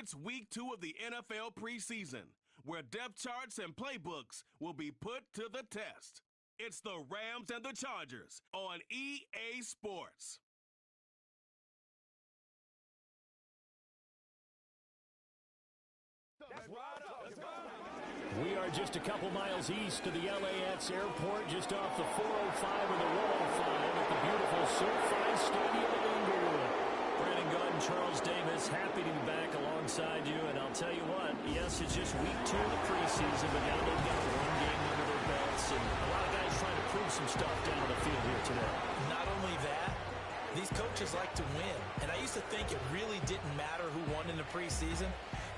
It's week 2 of the NFL preseason, where depth charts and playbooks will be put to the test. It's the Rams and the Chargers on EA Sports. We are just a couple miles east of the LAX airport, just off the 405 and the 105 at the beautiful SoFi Stadium in Inglewood. Brandon Gordon, Charles Davis, happy to be back alongside you. And I'll tell you what, yes, it's just week 2 of the preseason, but now they've got one game under their belts, and a lot of guys trying to prove some stuff down on the field here today. Not only that, these coaches like to win. And I used to think it really didn't matter who won in the preseason.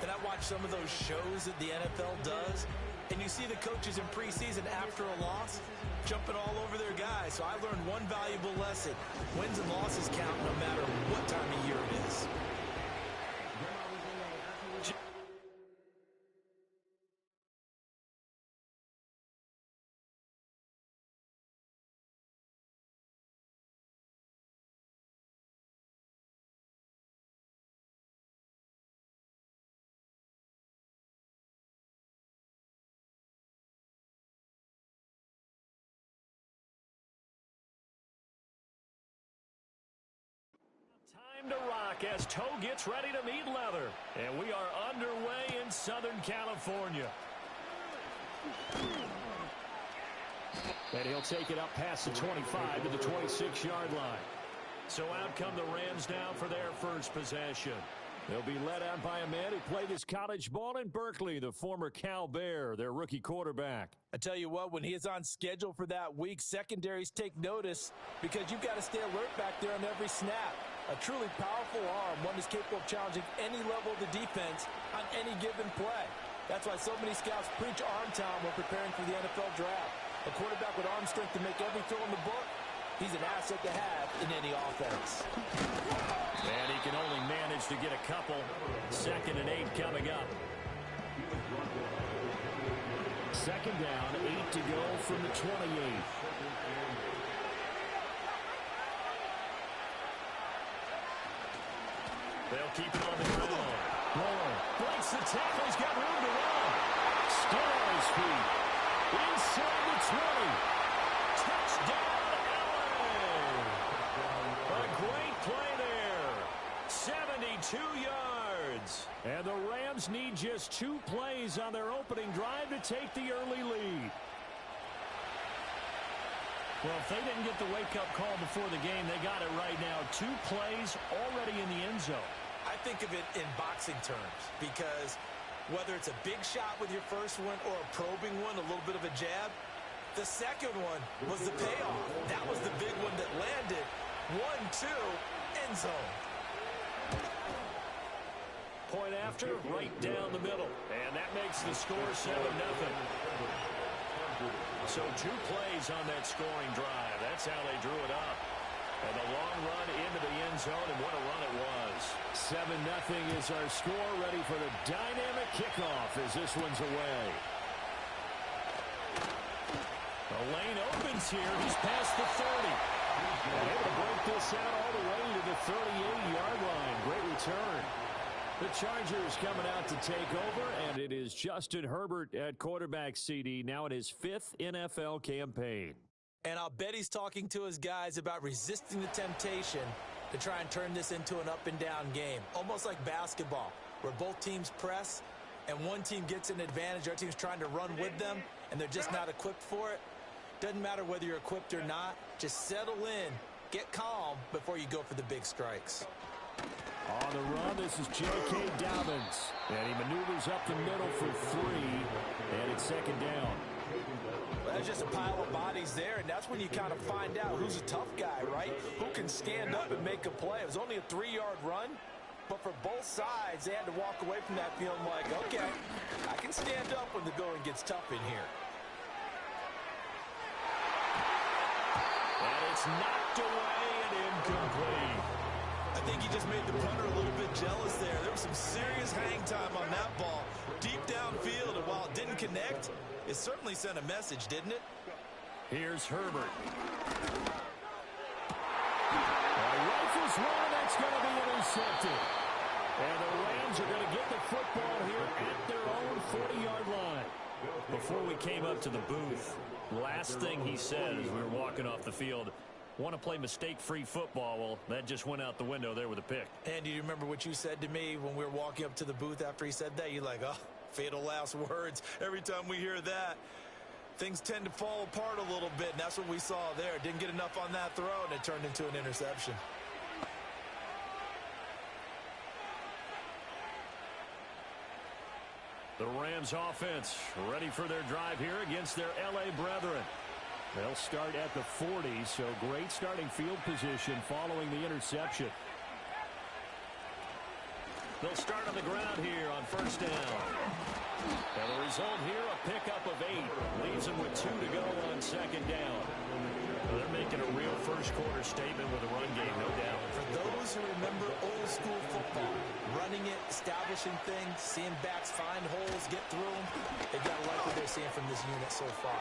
Then I watch some of those shows that the NFL does, and you see the coaches in preseason after a loss jumping all over their guys. So I learned one valuable lesson. Wins and losses count no matter what time of year it is. Time to rock as Toe gets ready to meet leather. And we are underway in Southern California. And he'll take it up past the 25 to the 26-yard line. So out come the Rams now for their first possession. They'll be led out by a man who played his college ball in Berkeley, the former Cal Bear, their rookie quarterback. I tell you what, when he is on schedule for that week, secondaries take notice because you've got to stay alert back there on every snap. A truly powerful arm, one that's capable of challenging any level of the defense on any given play. That's why so many scouts preach arm talent when preparing for the NFL draft. A quarterback with arm strength to make every throw in the book, he's an asset to have in any offense. And he can only manage to get a couple. 2nd and 8 coming up. 2nd down, 8 to go from the 28. They'll keep it on the ground. Moore breaks the tackle. He's got room to run. Still on his feet. Inside the 20. Touchdown, LA. A great play there. 72 yards. And the Rams need just 2 plays on their opening drive to take the early lead. Well, if they didn't get the wake-up call before the game, they got it right now. 2 plays already in the end zone. I think of it in boxing terms because whether it's a big shot with your first one or a probing one, a little bit of a jab, the second one was the payoff. That was the big one that landed. 1-2, end zone. Point after, right down the middle. And that makes the score 7-0. So 2 plays on that scoring drive. That's how they drew it up. And a long run into the end zone, and what a run it was. 7-0 is our score, ready for the dynamic kickoff as this one's away. The lane opens here. He's past the 30. And able to break this out all the way to the 38-yard line. Great return. The Chargers coming out to take over, and it is Justin Herbert at quarterback, CD, now in his 5th NFL campaign. And I'll bet he's talking to his guys about resisting the temptation to try and turn this into an up-and-down game, almost like basketball, where both teams press, and one team gets an advantage, the other team's trying to run with them, and they're just not equipped for it. Doesn't matter whether you're equipped or not. Just settle in, get calm before you go for the big strikes. On the run, this is J.K. Dobbins. And he maneuvers up the middle for 3. And it's 2nd down. Well, there's just a pile of bodies there, and that's when you kind of find out who's a tough guy, right? Who can stand up and make a play. It was only a 3-yard run, but for both sides, they had to walk away from that feeling like, okay, I can stand up when the going gets tough in here. And it's knocked away and incomplete. I think he just made the punter a little bit jealous there. There was some serious hang time on that ball. Deep downfield, and while it didn't connect, it certainly sent a message, didn't it? Here's Herbert. Rifles one, that's going to be intercepted. And the Rams are going to get the football here at their own 40-yard line. Before we came up to the booth, last thing he said as we were walking off the field, want to play mistake-free football. Well, that just went out the window there with a pick. And do you remember what you said to me when we were walking up to the booth after he said that? You're like, oh, fatal last words. Every time we hear that, things tend to fall apart a little bit, and that's what we saw there. Didn't get enough on that throw, and it turned into an interception. The Rams offense ready for their drive here against their L.A. brethren. They'll start at the 40, so great starting field position following the interception. They'll start on the ground here on first down. And the result here, a pickup of 8. Leaves them with 2 to go on second down. Well, they're making a real first-quarter statement with a run game, no doubt. For those who remember old-school football, running it, establishing things, seeing backs find holes, get through them, they've got to like what they're seeing from this unit so far.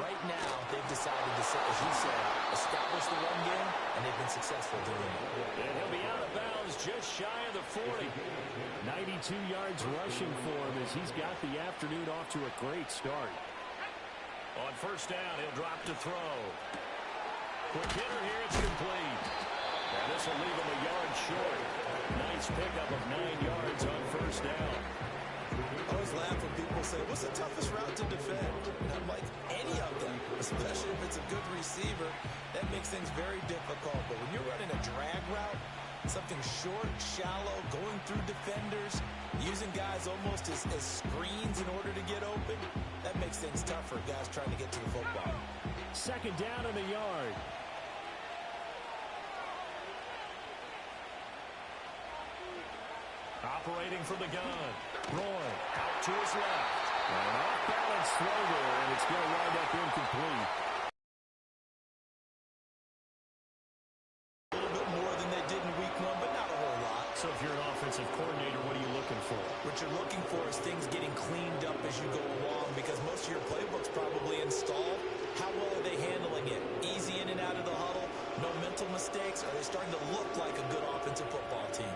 Right now, they've decided to, as you said, establish the run game, and they've been successful doing it. And he'll be out of bounds just shy of the 40. 92 yards rushing for him as he's got the afternoon off to a great start. On first down, he'll drop to throw. Quick hitter here, it's complete. And this will leave him a yard short. Nice pickup of 9 yards on first down. I always laugh when people say, what's the toughest route to defend? And I'm like, any of them, especially if it's a good receiver. That makes things very difficult. But when you're running a drag route, something short, shallow, going through defenders, using guys almost as screens in order to get open, that makes things tough for guys trying to get to the football. Second down in the yard. Operating from the gun. Roy out to his left. And an off-balance throw there, and it's going to wind up incomplete. A little bit more than they did in week 1, but not a whole lot. So if you're an offensive coordinator, what are you looking for? What you're looking for is things getting cleaned up as you go along, because most of your playbook's probably installed. How well are they handling it? Easy in and out of the huddle? No mental mistakes? Are they starting to look like a good offensive football team?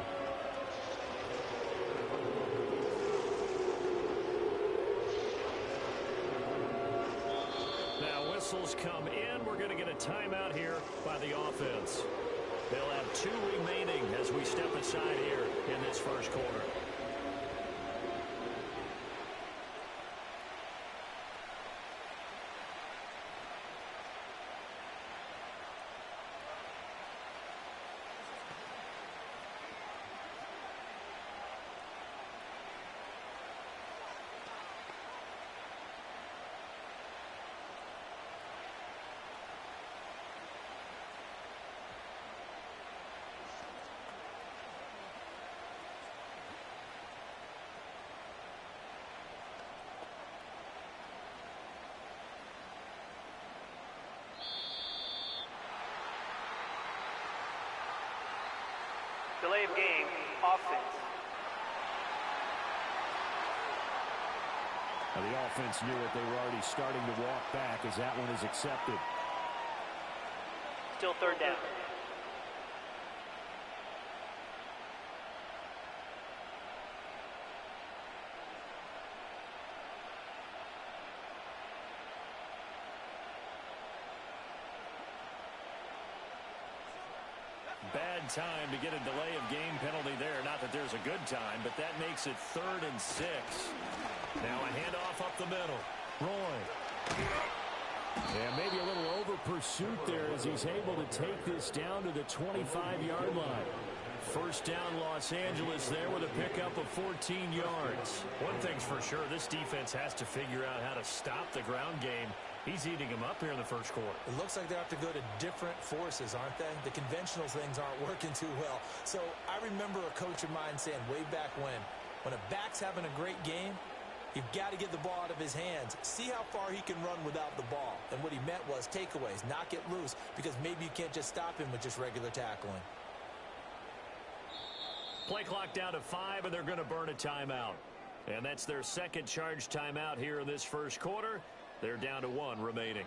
Now whistles come in. We're going to get a timeout here by the offense. They'll have 2 remaining as we step aside here in this first quarter. Delay of game, offense. Now the offense knew it. They were already starting to walk back as that one is accepted. Still third down. Bad time to get a delay of game penalty there. Not that there's a good time, but that makes it 3rd and 6. Now a handoff up the middle. Roy. Yeah, maybe a little over pursuit there as he's able to take this down to the 25-yard line. First down Los Angeles there with a pickup of 14 yards. One thing's for sure, this defense has to figure out how to stop the ground game. He's eating them up here in the first quarter. It looks like they have to go to different forces, aren't they? The conventional things aren't working too well. So I remember a coach of mine saying way back when a back's having a great game, you've got to get the ball out of his hands. See how far he can run without the ball. And what he meant was takeaways, knock it loose, because maybe you can't just stop him with just regular tackling. Play clock down to 5, and they're going to burn a timeout. And that's their second charge timeout here in this first quarter. They're down to 1 remaining.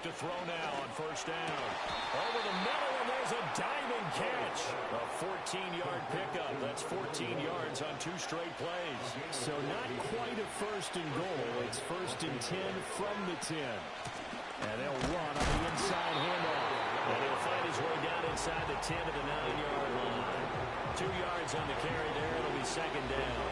back to throw now on first down. Over the middle, and there's a diving catch. A 14-yard pickup. That's 14 yards on 2 straight plays. So not quite a first and goal. It's first and 10 from the 10. And they'll run on the inside handoff. And he'll find his way down inside the 10 to the 9-yard line. 2 yards on the carry there. It'll be second down.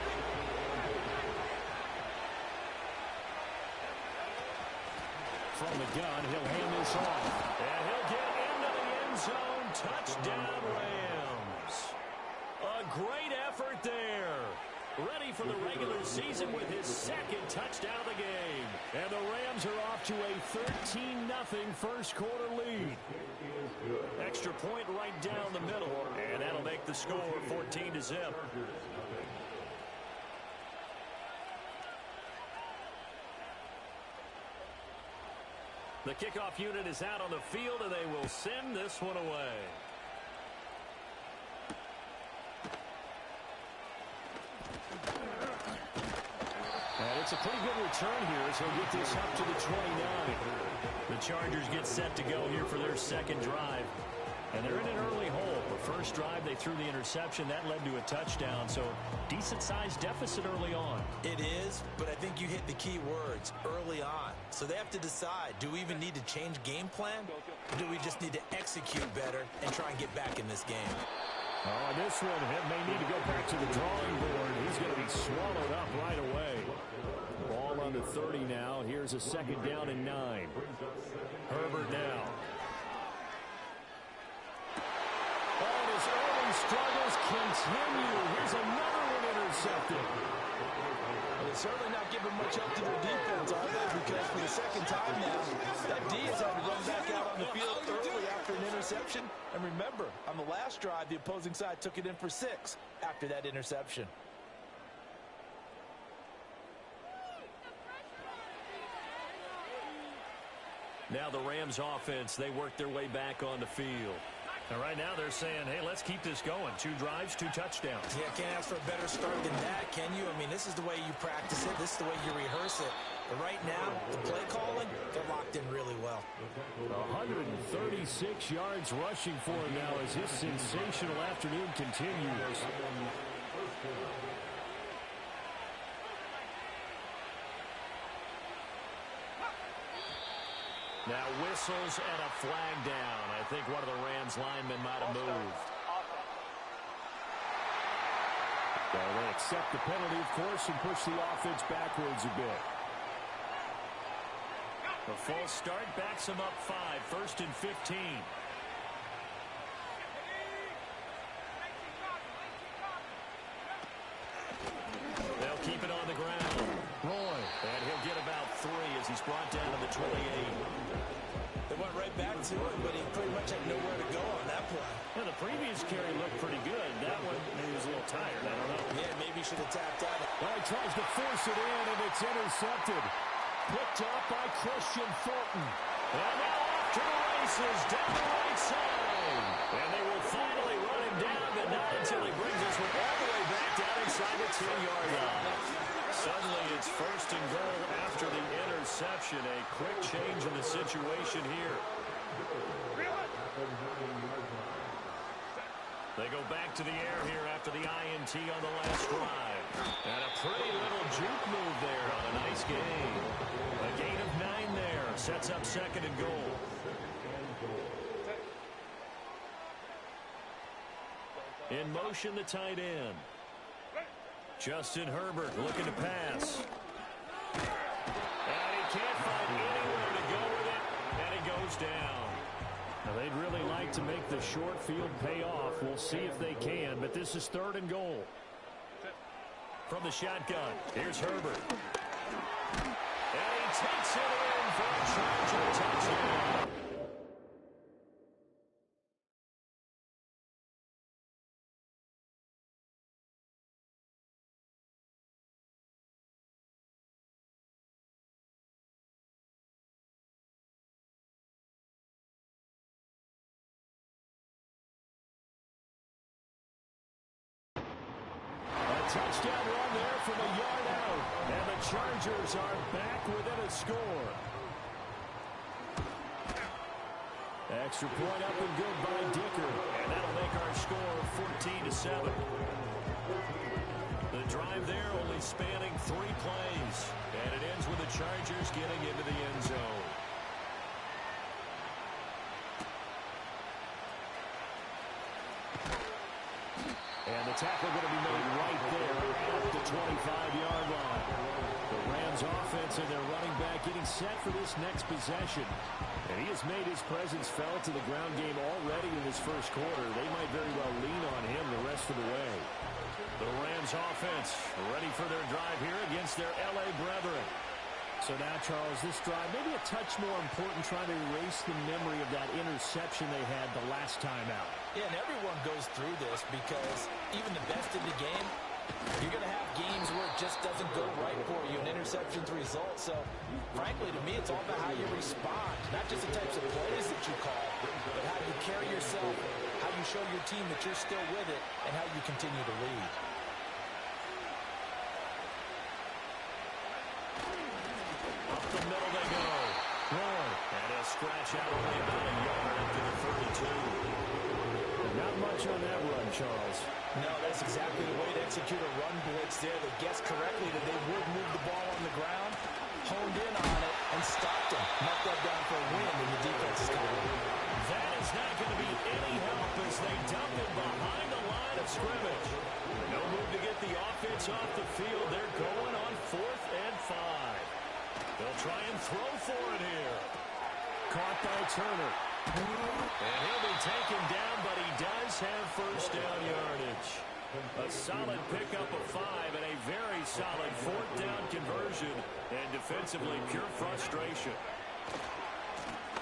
From the gun, he'll hand this off. And he'll get into the end zone. Touchdown, Rams. A great effort there. Ready for the regular season with his second touchdown of the game. And the Rams are off to a 13-0 first quarter lead. Extra point right down the middle. And that'll make the score 14-0. The kickoff unit is out on the field, and they will send this one away. And it's a pretty good return here, so he'll get this up to the 29. The Chargers get set to go here for their second drive. And they're in an early hole. The first drive, they threw the interception. That led to a touchdown, so decent-sized deficit early on. It is, but I think you hit the key words, early on. So they have to decide, do we even need to change game plan? Or do we just need to execute better and try and get back in this game? Oh, this one may need to go back to the drawing board. He's going to be swallowed up right away. Ball on the 30 now. Here's a second down and 9. Herbert now. And his early struggles continue. Here's another one intercepted. Well, they're certainly not giving much help to their defense, are they? Because for the second time now, that D has had to run back out on the field early after an interception. And remember, on the last drive, the opposing side took it in for 6 after that interception. Now the Rams offense, they work their way back on the field. And right now they're saying, hey, let's keep this going. 2 drives, 2 touchdowns. Yeah, can't ask for a better start than that, can you? I mean, this is the way you practice it. This is the way you rehearse it. But right now, the play calling, they're locked in really well. 136 yards rushing for him now as his sensational afternoon continues. Now whistles and a flag down. I think one of the Rams linemen might have moved. So they accept the penalty, of course, and push the offense backwards a bit. The false start backs him up 5, first and 15. They'll keep it on the ground. Roy. And he'll get about 3 as he's brought down to the 28. They went right back to him, but he pretty much had nowhere to go on that play. Well, the previous carry looked pretty good. That one, he was a little tired. I don't know. Yeah, maybe he should have tapped out. Well, he tries to force it in, and it's intercepted. Picked up by Christian Fulton. And now off to the races down the right side. And they will finally run him down, but not until he brings this one all the way back down inside the 10-yard line. Suddenly it's first and goal after the interception. A quick change in the situation here. They go back to the air here after the INT on the last drive. And a pretty little juke move there on a nice gain. A gain of 9 there. Sets up second and goal. In motion, the tight end. Justin Herbert looking to pass. And he can't find anywhere to go with it. And he goes down. Now, they'd really like to make the short field pay off. We'll see if they can, but this is third and goal. From the shotgun, here's Herbert. And he takes it in for a Charger touchdown. Touchdown run there from a yard out. And the Chargers are back within a score. Extra point up and good by Dicker. And that'll make our score 14-7. The drive there only spanning 3 plays. And it ends with the Chargers getting into the end zone. And the tackle going to be made right there at the 25-yard line. The Rams offense and their running back getting set for this next possession. And he has made his presence felt in the ground game already in this first quarter. They might very well lean on him the rest of the way. The Rams offense ready for their drive here against their L.A. brethren. So now, Charles, this drive maybe a touch more important, trying to erase the memory of that interception they had the last time out. Yeah, and everyone goes through this because even the best in the game, you're going to have games where it just doesn't go right for you, and interceptions result. So, frankly, to me, it's all about how you respond, not just the types of plays that you call, but how you carry yourself, how you show your team that you're still with it, and how you continue to lead. Up the middle they go. And he'll scratch out only about a yard after the 32. Not much on that run, Charles. No, that's exactly the way to execute a run blitz there. They guessed correctly that they would move the ball on the ground, honed in on it, and stopped him. Marked that down for a win, and the defense is coming. That is not going to be any help as they dump him behind the line of scrimmage. No move to get the offense off the field. They're going on 4th and 5. They'll try and throw for it here. Caught by Turner. And he'll be taken down, but he does have first down yardage. A solid pickup of 5 and a very solid 4th down conversion. And defensively, pure frustration.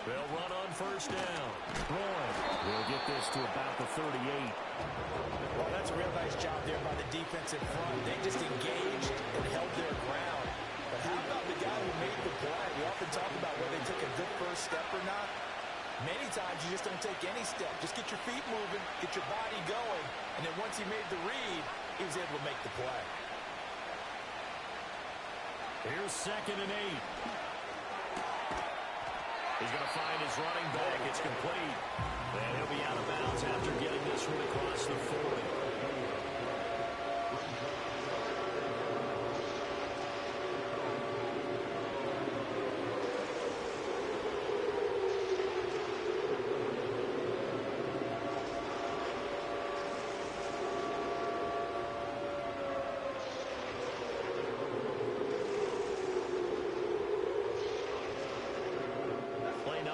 They'll run on first down. Roy will get this to about the 38. Well, that's a real nice job there by the defensive front. They just engaged and held their ground. But how about the guy who made the play? We often talk about whether they took a good first step or not. Many times you just don't take any step. Just get your feet moving, get your body going, and then once he made the read, he was able to make the play. Here's 2nd and 8. He's going to find his running back. It's complete. And he'll be out of bounds after getting this one across the 40.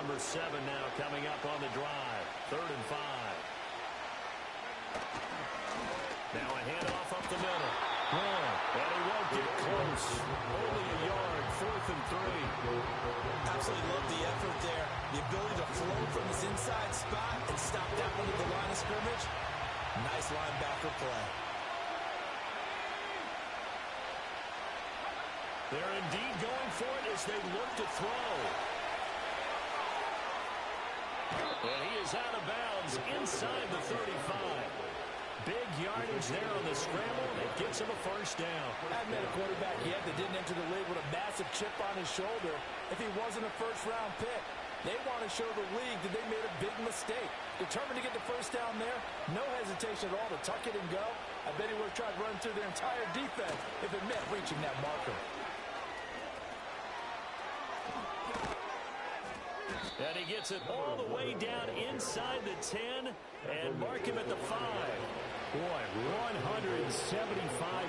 Number 7 now coming up on the drive. 3rd and 5. Now a handoff up the middle. And he won't get close. Only a yard. 4th and 3. Absolutely love the effort there. The ability to flow from his inside spot and stop that one at the line of scrimmage. Nice linebacker play. They're indeed going for it as they look to throw. And he is out of bounds inside the 35. Big yardage there on the scramble, and it gets him a first down. I haven't met a quarterback yet that didn't enter the league with a massive chip on his shoulder if he wasn't a first-round pick. They want to show the league that they made a big mistake. Determined to get the first down there, no hesitation at all to tuck it and go. I bet he would have tried to run through their entire defense if it meant reaching that marker. And he gets it all the way down inside the 10 and mark him at the 5. Boy, 175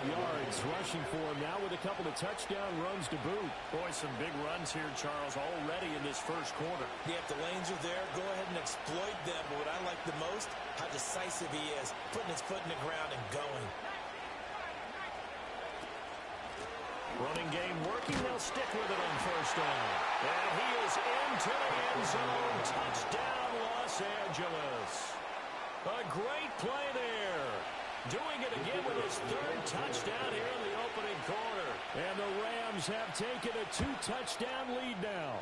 yards rushing for him now with a couple of touchdown runs to boot. Boy, some big runs here, Charles, already in this first quarter. Yeah, if the lanes are there, go ahead and exploit them. But what I like the most, how decisive he is, putting his foot in the ground and going. Running game working. They'll stick with it on first down. And he is into the end zone. Touchdown, Los Angeles. A great play there. Doing it again with his 3rd touchdown here in the opening quarter. And the Rams have taken a 2-touchdown lead now.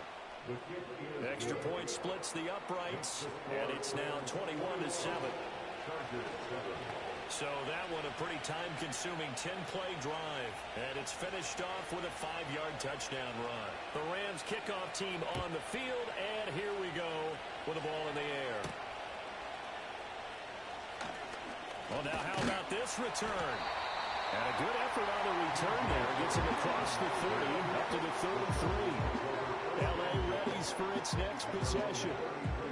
Extra point splits the uprights. And it's now 21-7. So that one a pretty time-consuming 10-play drive. And it's finished off with a 5-yard touchdown run. The Rams kickoff team on the field, and here we go with the ball in the Oh, now how about this return? And a good effort on the return there. Gets him across the 30, up to the 33. L.A. readies for its next possession.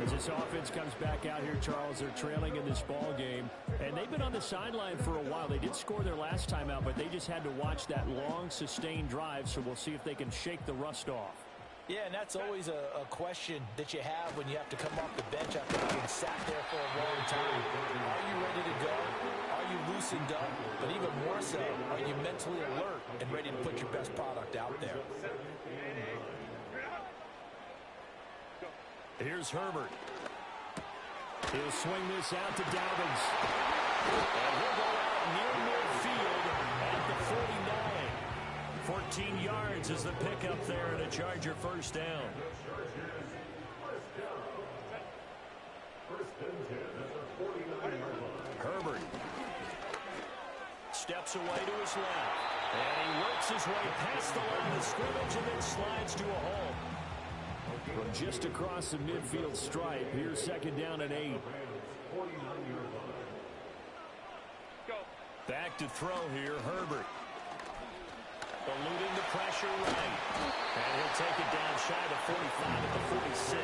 As this offense comes back out here, Charles, they're trailing in this ball game. And they've been on the sideline for a while. They did score their last time out, but they just had to watch that long, sustained drive. So we'll see if they can shake the rust off. Yeah, and that's always a question that you have when you have to come off the bench after being sat there for a long time. Are you ready to go? Are you loosened up? But even more so, are you mentally alert and ready to put your best product out there? Here's Herbert. He'll swing this out to Dobbins. And he'll go out near midfield at the 49. 14 yards is the pickup there and a Charger first down. Herbert steps away to his left. And he works his way past the line of scrimmage and then slides to a halt. From just across the midfield stripe, here's second down and 8. Back to throw here, Herbert. Eluding the pressure right. And he'll take it down shy of the 45 at the 46.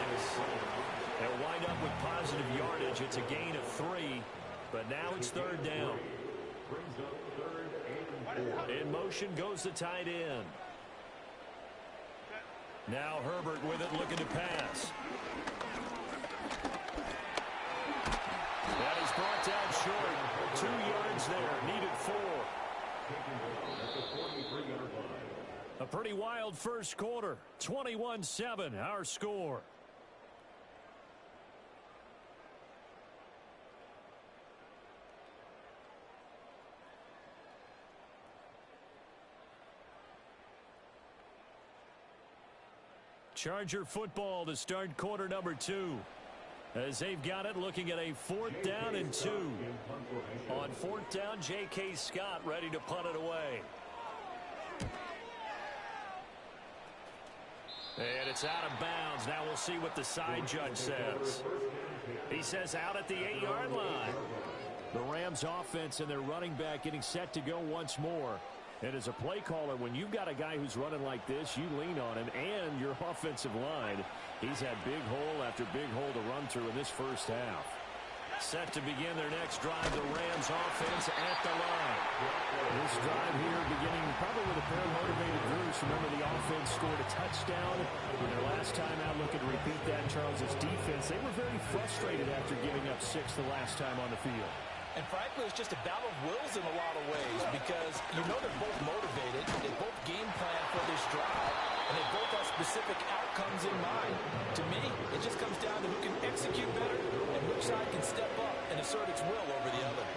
They'll wind up with positive yardage. It's a gain of 3, but now it's third down. In motion goes the tight end. Now Herbert with it, looking to pass. That is brought down short. 2 yards there, needed 4. A pretty wild first quarter. 21-7, our score. Charger football to start quarter number 2. As they've got it, looking at a 4th down and 2. On 4th down, J.K. Scott ready to punt it away. And it's out of bounds. Now we'll see what the side judge says. He says out at the 8-yard line. The Rams offense and their running back getting set to go once more. And as a play caller, when you've got a guy who's running like this, you lean on him and your offensive line. He's had big hole after big hole to run through in this first half. Set to begin their next drive, the Rams offense at the line. This drive here beginning probably with a pair of motivated Bruce. Remember, the offense scored a touchdown in their last time out. Looking to repeat that. Charles' defense, they were very frustrated after giving up 6 the last time on the field. And frankly, it's just a battle of wills in a lot of ways because you know they're both motivated, they both game plan for this drive, and they both have specific outcomes in mind. To me, it just comes down to who can execute better and which side can step up and assert its will over the other.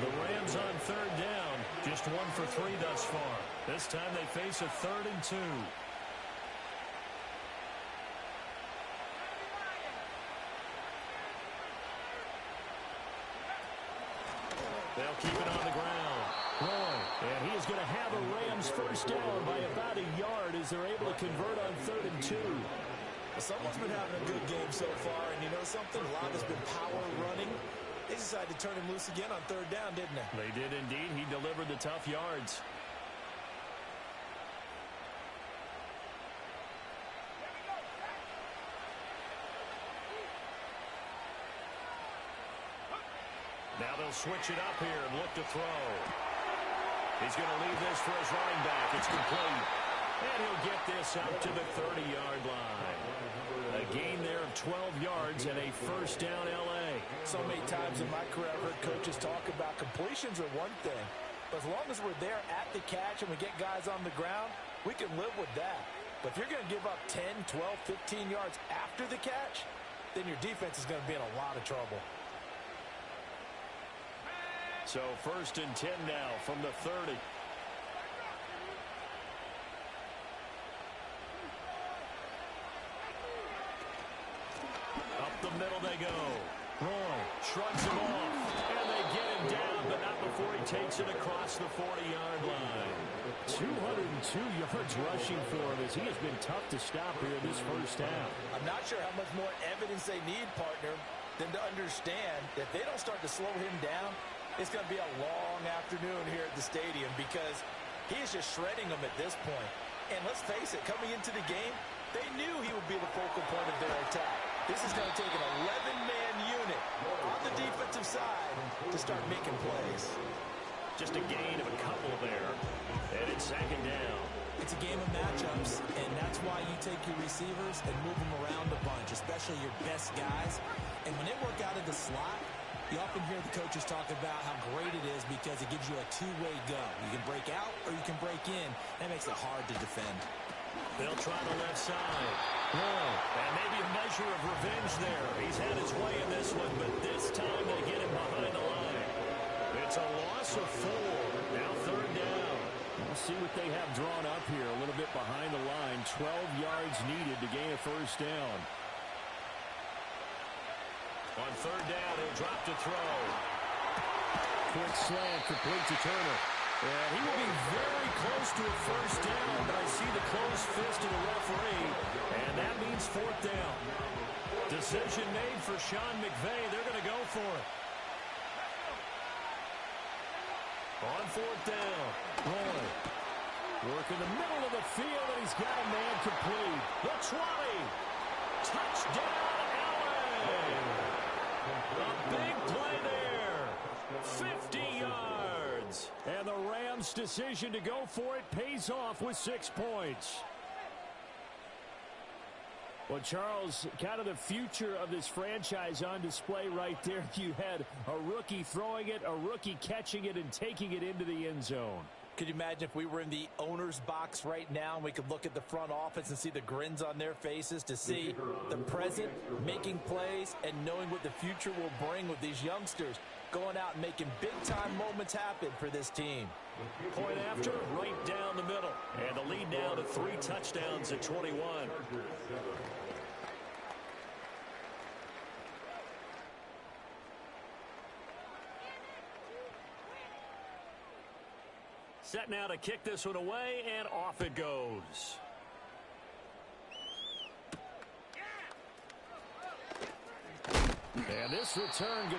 The Rams on third down, just 1 for 3 thus far. This time they face a 3rd and 2. They'll keep it on the ground. Roy, and he is going to have a Rams first down by about a yard as they're able to convert on 3rd and 2. Well, someone's been having a good game so far, and you know something? A lot has been power running. They decided to turn him loose again on 3rd down, didn't they? They did indeed. He delivered the tough yards. Now they'll switch it up here and look to throw. He's going to leave this for his running back. It's complete. And he'll get this up to the 30-yard line. A gain there of 12 yards and a first down L.A. So many times in my career I've heard coaches talk about completions are one thing. But as long as we're there at the catch and we get guys on the ground, we can live with that. But if you're going to give up 10, 12, 15 yards after the catch, then your defense is going to be in a lot of trouble. So 1st and 10 now from the 30. Up the middle they go. Roy shrugs him off. And they get him down, but not before he takes it across the 40-yard line. 202 yards rushing for him as he has been tough to stop here this first half. I'm not sure how much more evidence they need, partner, than to understand that if they don't start to slow him down, It's going to be a long afternoon here at the stadium because he is just shredding them at this point. And let's face it, coming into the game, they knew he would be the focal point of their attack. This is going to take an 11-man unit on the defensive side to start making plays. Just a gain of a couple there. And it's second down. It's a game of matchups, and that's why you take your receivers and move them around a bunch, especially your best guys. And when they work out of the slot, you often hear the coaches talk about how great it is because it gives you a two-way go. You can break out or you can break in. That makes it hard to defend. They'll try the left side. And maybe a measure of revenge there. He's had his way in this one, but this time they get him behind the line. It's a loss of 4. Now third down. We'll see what they have drawn up here. A little bit behind the line. 12 yards needed to gain a first down. On third down, he'll drop to throw. Quick slant, complete to Turner. And he will be very close to a first down, but I see the closed fist of the referee, and that means fourth down. Decision made for Sean McVay. They're going to go for it. On fourth down, Roy. Work in the middle of the field, and he's got a man complete. The 20. Touchdown, LA. A big play there. 50 yards. And the Rams' decision to go for it pays off with 6 points. Well, Charles, kind of the future of this franchise on display right there. You had a rookie throwing it, a rookie catching it, and taking it into the end zone. Could you imagine if we were in the owner's box right now and we could look at the front office and see the grins on their faces to see the present, making plays, and knowing what the future will bring with these youngsters going out and making big-time moments happen for this team. Point after, right down the middle. And the lead now to 3 touchdowns at 21. Set now to kick this one away, and off it goes. And this return